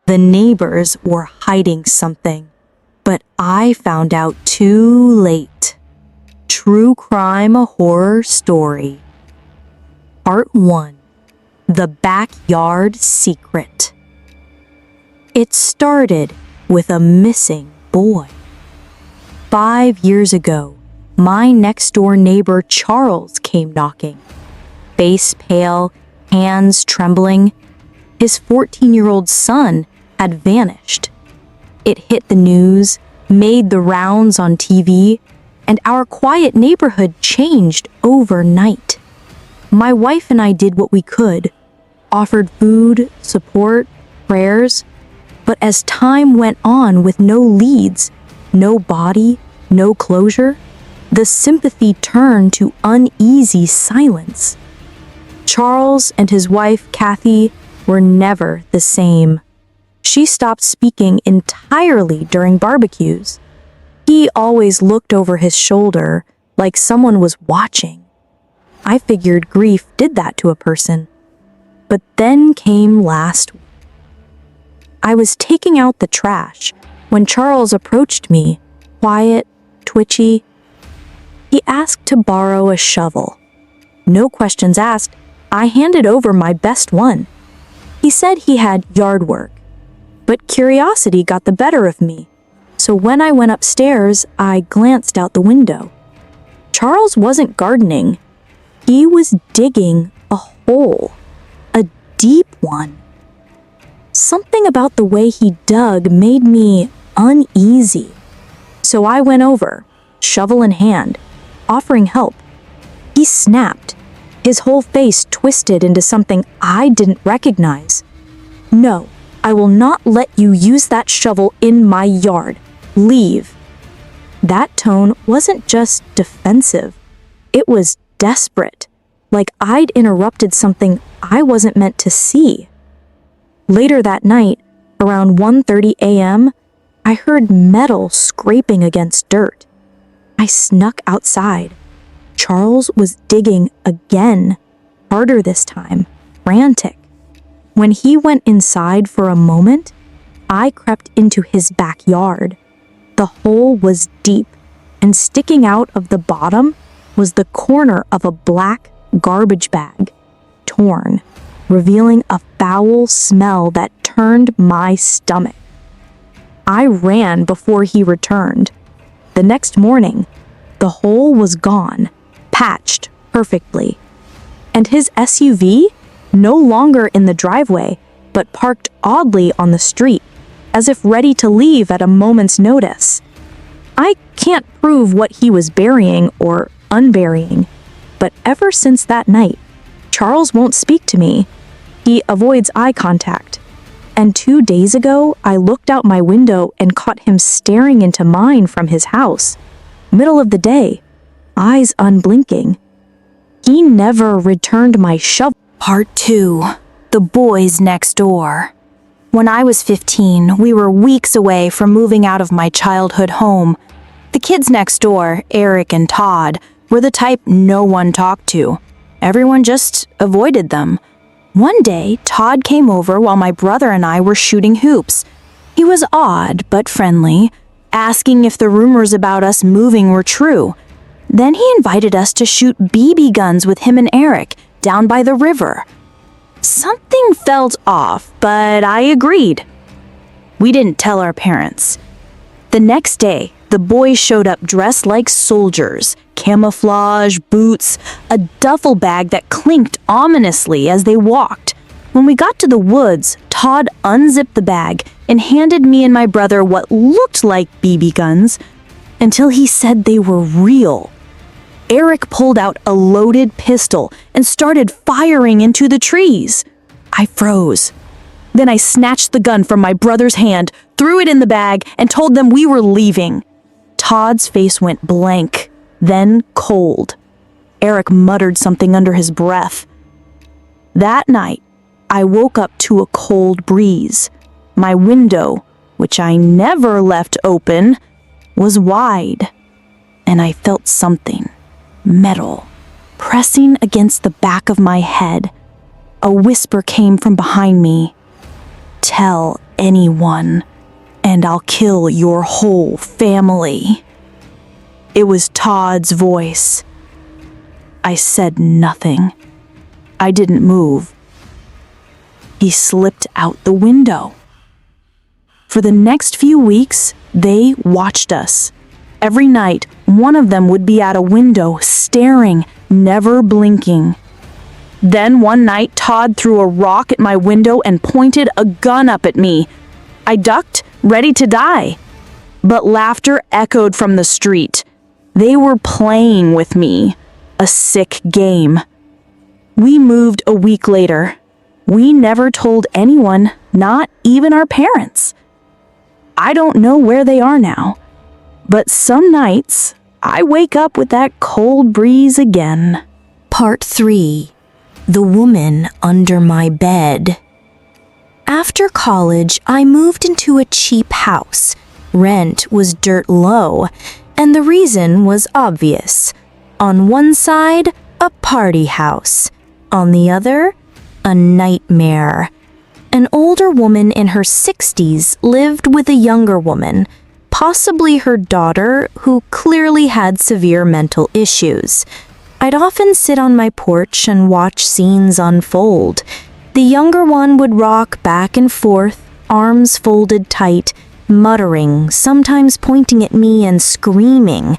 The neighbors were hiding something, but I found out too late. True Crime Horror Story. Part 1. The Backyard Secret. It started with a missing boy. 5 years ago, my next-door neighbor Charles came knocking. Face pale, hands trembling. His 14-year-old son had vanished. It hit the news, made the rounds on TV, and our quiet neighborhood changed overnight. My wife and I did what we could, offered food, support, prayers, but as time went on with no leads, no body, no closure, the sympathy turned to uneasy silence. Charles and his wife, Kathy, were never the same. She stopped speaking entirely during barbecues. He always looked over his shoulder like someone was watching. I figured grief did that to a person. But then came last week. I was taking out the trash when Charles approached me, quiet, twitchy. He asked to borrow a shovel. No questions asked, I handed over my best one. He said he had yard work, but curiosity got the better of me. So when I went upstairs, I glanced out the window. Charles wasn't gardening. He was digging a hole, a deep one. Something about the way he dug made me uneasy. So I went over, shovel in hand, offering help. He snapped, his whole face twisted into something I didn't recognize. No, I will not let you use that shovel in my yard. Leave. That tone wasn't just defensive. It was desperate, like I'd interrupted something I wasn't meant to see. Later that night, around 1:30 a.m., I heard metal scraping against dirt. I snuck outside. Charles was digging again, harder this time, frantic. When he went inside for a moment, I crept into his backyard. The hole was deep, and sticking out of the bottom was the corner of a black garbage bag, torn, revealing a foul smell that turned my stomach. I ran before he returned. The next morning, the hole was gone, patched perfectly, and his SUV no longer in the driveway, but parked oddly on the street, as if ready to leave at a moment's notice. I can't prove what he was burying or unburying, but ever since that night, Charles won't speak to me. He avoids eye contact. And 2 days ago, I looked out my window and caught him staring into mine from his house. Middle of the day, eyes unblinking. He never returned my shovel. Part 2. The Boys Next Door. When I was 15, we were weeks away from moving out of my childhood home. The kids next door, Eric and Todd, were the type no one talked to. Everyone just avoided them. One day, Todd came over while my brother and I were shooting hoops. He was odd but friendly, asking if the rumors about us moving were true. Then he invited us to shoot BB guns with him and Eric down by the river. Something felt off, but I agreed. We didn't tell our parents. The next day, the boys showed up dressed like soldiers, camouflage, boots, a duffel bag that clinked ominously as they walked. When we got to the woods, Todd unzipped the bag and handed me and my brother what looked like BB guns until he said they were real. Eric pulled out a loaded pistol and started firing into the trees. I froze. Then I snatched the gun from my brother's hand, threw it in the bag, and told them we were leaving. Todd's face went blank, then cold. Eric muttered something under his breath. That night, I woke up to a cold breeze. My window, which I never left open, was wide, and I felt something. Metal, pressing against the back of my head. A whisper came from behind me. Tell anyone, and I'll kill your whole family." It was Todd's voice. I said nothing. I didn't move. He slipped out the window. For the next few weeks, they watched us. Every night, one of them would be at a window, staring, never blinking. Then one night, Todd threw a rock at my window and pointed a gun up at me. I ducked, ready to die. But laughter echoed from the street. They were playing with me. A sick game. We moved a week later. We never told anyone, not even our parents. I don't know where they are now. But some nights, I wake up with that cold breeze again. Part 3. The Woman Under My Bed. After college, I moved into a cheap house. Rent was dirt low, and the reason was obvious. On one side, a party house. On the other, a nightmare. An older woman in her 60s lived with a younger woman, possibly her daughter, who clearly had severe mental issues. I'd often sit on my porch and watch scenes unfold. The younger one would rock back and forth, arms folded tight, muttering, sometimes pointing at me and screaming.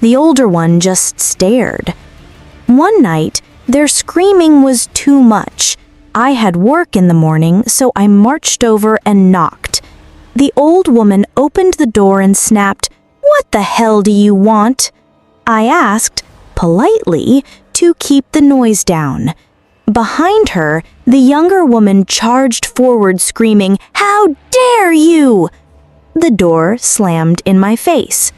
The older one just stared. One night, their screaming was too much. I had work in the morning, so I marched over and knocked. The old woman opened the door and snapped, "What the hell do you want?" I asked, politely, to keep the noise down. Behind her, the younger woman charged forward screaming, "How dare you!" The door slammed in my face.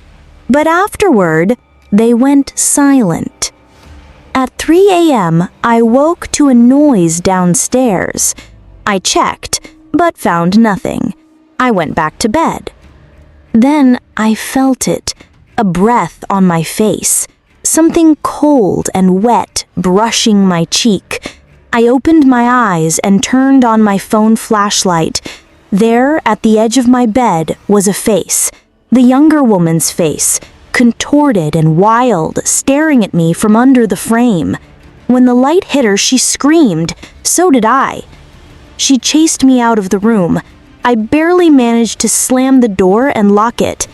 But afterward, they went silent. At 3 a.m., I woke to a noise downstairs. I checked, but found nothing. I went back to bed. Then I felt it, a breath on my face, something cold and wet brushing my cheek. I opened my eyes and turned on my phone flashlight. There, at the edge of my bed, was a face, the younger woman's face, contorted and wild, staring at me from under the frame. When the light hit her, she screamed. So did I. She chased me out of the room. I barely managed to slam the door and lock it.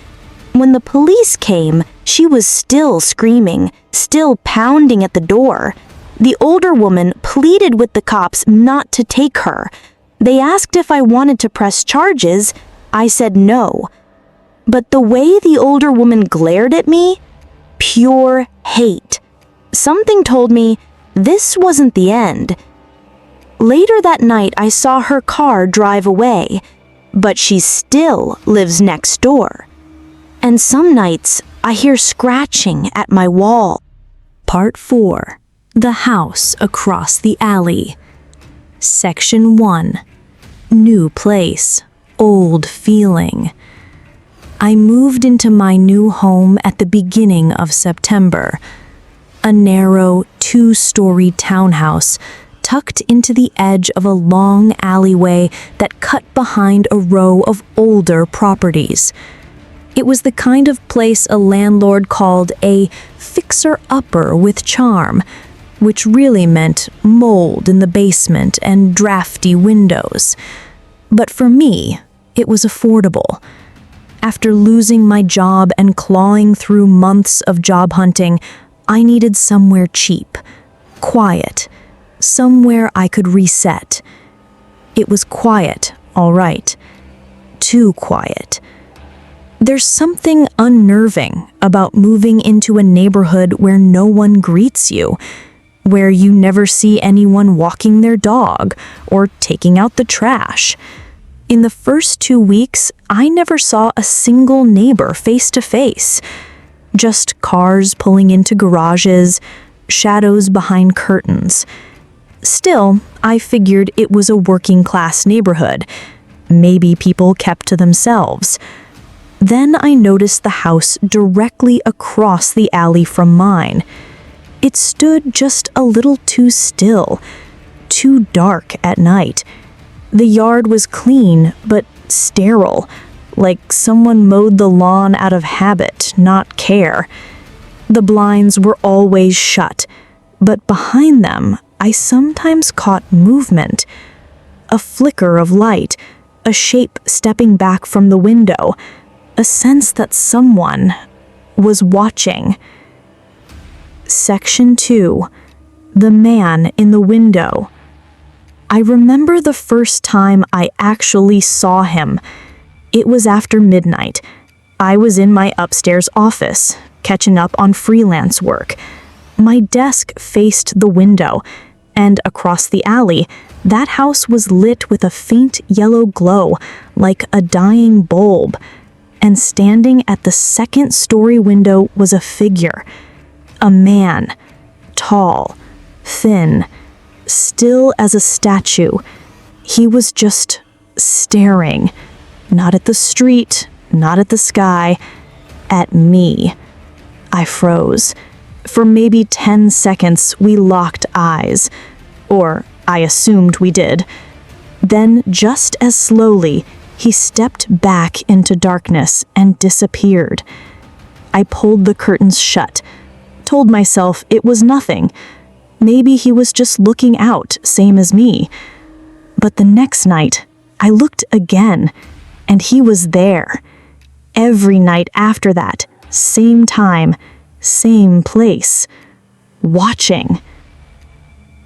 When the police came, she was still screaming, still pounding at the door. The older woman pleaded with the cops not to take her. They asked if I wanted to press charges. I said no. But the way the older woman glared at me, pure hate. Something told me this wasn't the end. Later that night, I saw her car drive away, but she still lives next door. And some nights, I hear scratching at my wall. Part 4. The House Across the Alley. Section 1. New place, old feeling. I moved into my new home at the beginning of September. A narrow, 2-story townhouse tucked into the edge of a long alleyway that cut behind a row of older properties. It was the kind of place a landlord called a fixer-upper with charm, which really meant mold in the basement and drafty windows. But for me, it was affordable. After losing my job and clawing through months of job hunting, I needed somewhere cheap, quiet, somewhere I could reset. It was quiet, all right. Too quiet. There's something unnerving about moving into a neighborhood where no one greets you, where you never see anyone walking their dog or taking out the trash. In the first 2 weeks, I never saw a single neighbor face to face. Just cars pulling into garages, shadows behind curtains. Still, I figured it was a working-class neighborhood. Maybe people kept to themselves. Then I noticed the house directly across the alley from mine. It stood just a little too still, too dark at night. The yard was clean, but sterile, like someone mowed the lawn out of habit, not care. The blinds were always shut, but behind them I sometimes caught movement. A flicker of light, a shape stepping back from the window, a sense that someone was watching. Section 2. The Man in the Window. I remember the first time I actually saw him. It was after midnight. I was in my upstairs office, catching up on freelance work. My desk faced the window, and across the alley, that house was lit with a faint yellow glow, like a dying bulb. And standing at the second-story window was a figure. A man, tall, thin, still as a statue. He was just staring, not at the street, not at the sky, at me. I froze. For maybe 10 seconds, we locked eyes. Or I assumed we did. Then, just as slowly, he stepped back into darkness and disappeared. I pulled the curtains shut, told myself it was nothing. Maybe he was just looking out, same as me. But the next night, I looked again, and he was there. Every night after that, same time, same place, watching.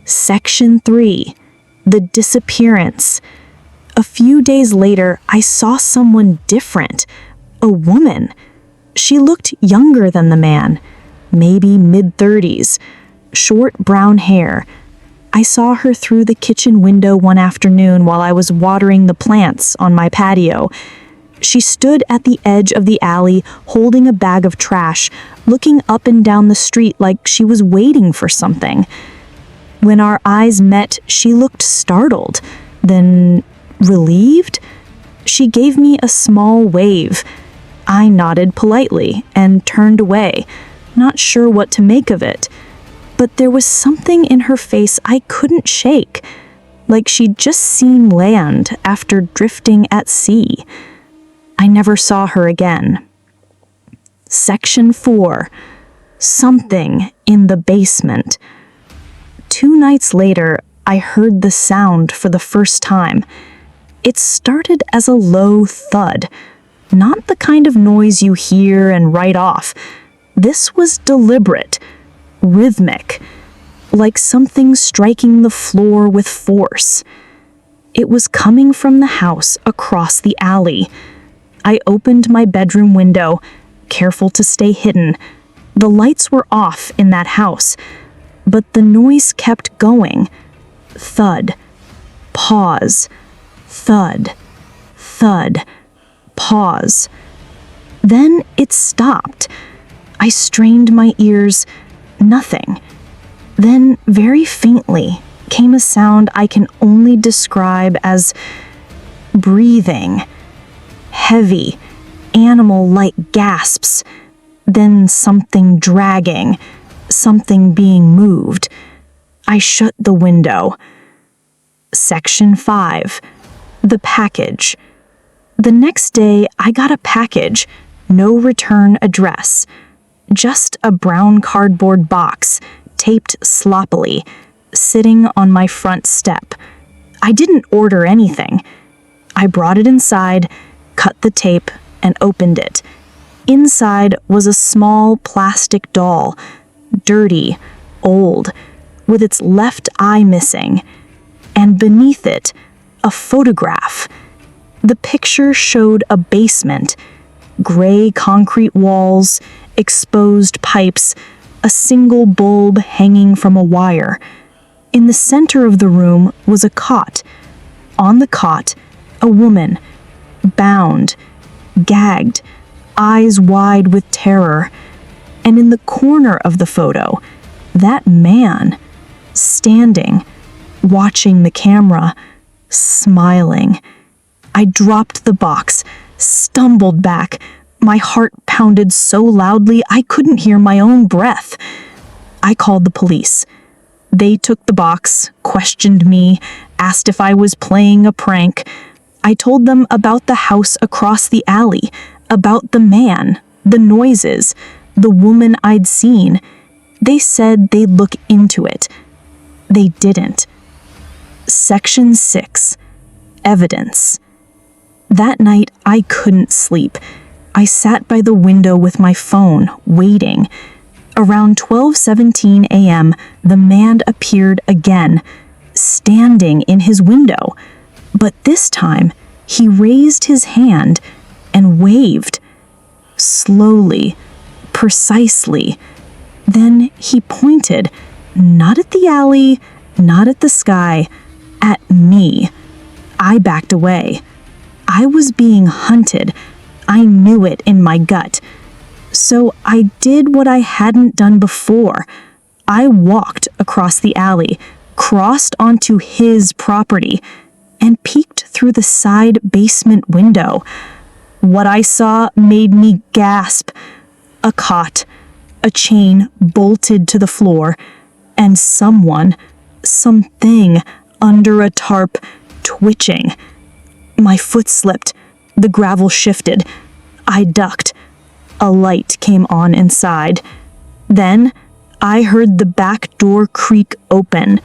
Section 3. The Disappearance. A few days later, I saw someone different. A woman. She looked younger than the man, maybe mid-30s, short brown hair. I saw her through the kitchen window one afternoon while I was watering the plants on my patio. She stood at the edge of the alley, holding a bag of trash, looking up and down the street like she was waiting for something. When our eyes met, she looked startled, then relieved. She gave me a small wave. I nodded politely and turned away, not sure what to make of it. But there was something in her face I couldn't shake, like she'd just seen land after drifting at sea. I never saw her again. Section 4. Something in the basement. 2 nights later, I heard the sound for the first time. It started as a low thud, not the kind of noise you hear and write off. This was deliberate, rhythmic, like something striking the floor with force. It was coming from the house across the alley. I opened my bedroom window, careful to stay hidden. The lights were off in that house, but the noise kept going. Thud, pause, thud, thud, pause. Then it stopped. I strained my ears. Nothing. Then, very faintly, came a sound I can only describe as breathing. Heavy, animal-like gasps. Then something dragging. Something being moved. I shut the window. Section 5. The package. The next day, I got a package. No return address. Just a brown cardboard box, taped sloppily, sitting on my front step. I didn't order anything. I brought it inside, cut the tape, and opened it. Inside was a small plastic doll, dirty, old, with its left eye missing, and beneath it, a photograph. The picture showed a basement, gray concrete walls, exposed pipes, a single bulb hanging from a wire. In the center of the room was a cot. On the cot, a woman, bound, gagged, eyes wide with terror. And in the corner of the photo, that man, standing, watching the camera, smiling. I dropped the box, stumbled back. My heart pounded so loudly I couldn't hear my own breath. I called the police. They took the box, questioned me, asked if I was playing a prank. I told them about the house across the alley, about the man, the noises, the woman I'd seen. They said they'd look into it. They didn't. Section 6. Evidence. That night, I couldn't sleep. I sat by the window with my phone, waiting. Around 12:17 a.m., the man appeared again, standing in his window. But this time, he raised his hand and waved. Slowly, precisely. Then he pointed, not at the alley, not at the sky, at me. I backed away. I was being hunted. I knew it in my gut. So I did what I hadn't done before. I walked across the alley, crossed onto his property, and peeked through the side basement window. What I saw made me gasp. A cot, a chain bolted to the floor, and someone, something under a tarp, twitching. My foot slipped. The gravel shifted. I ducked. A light came on inside. Then I heard the back door creak open,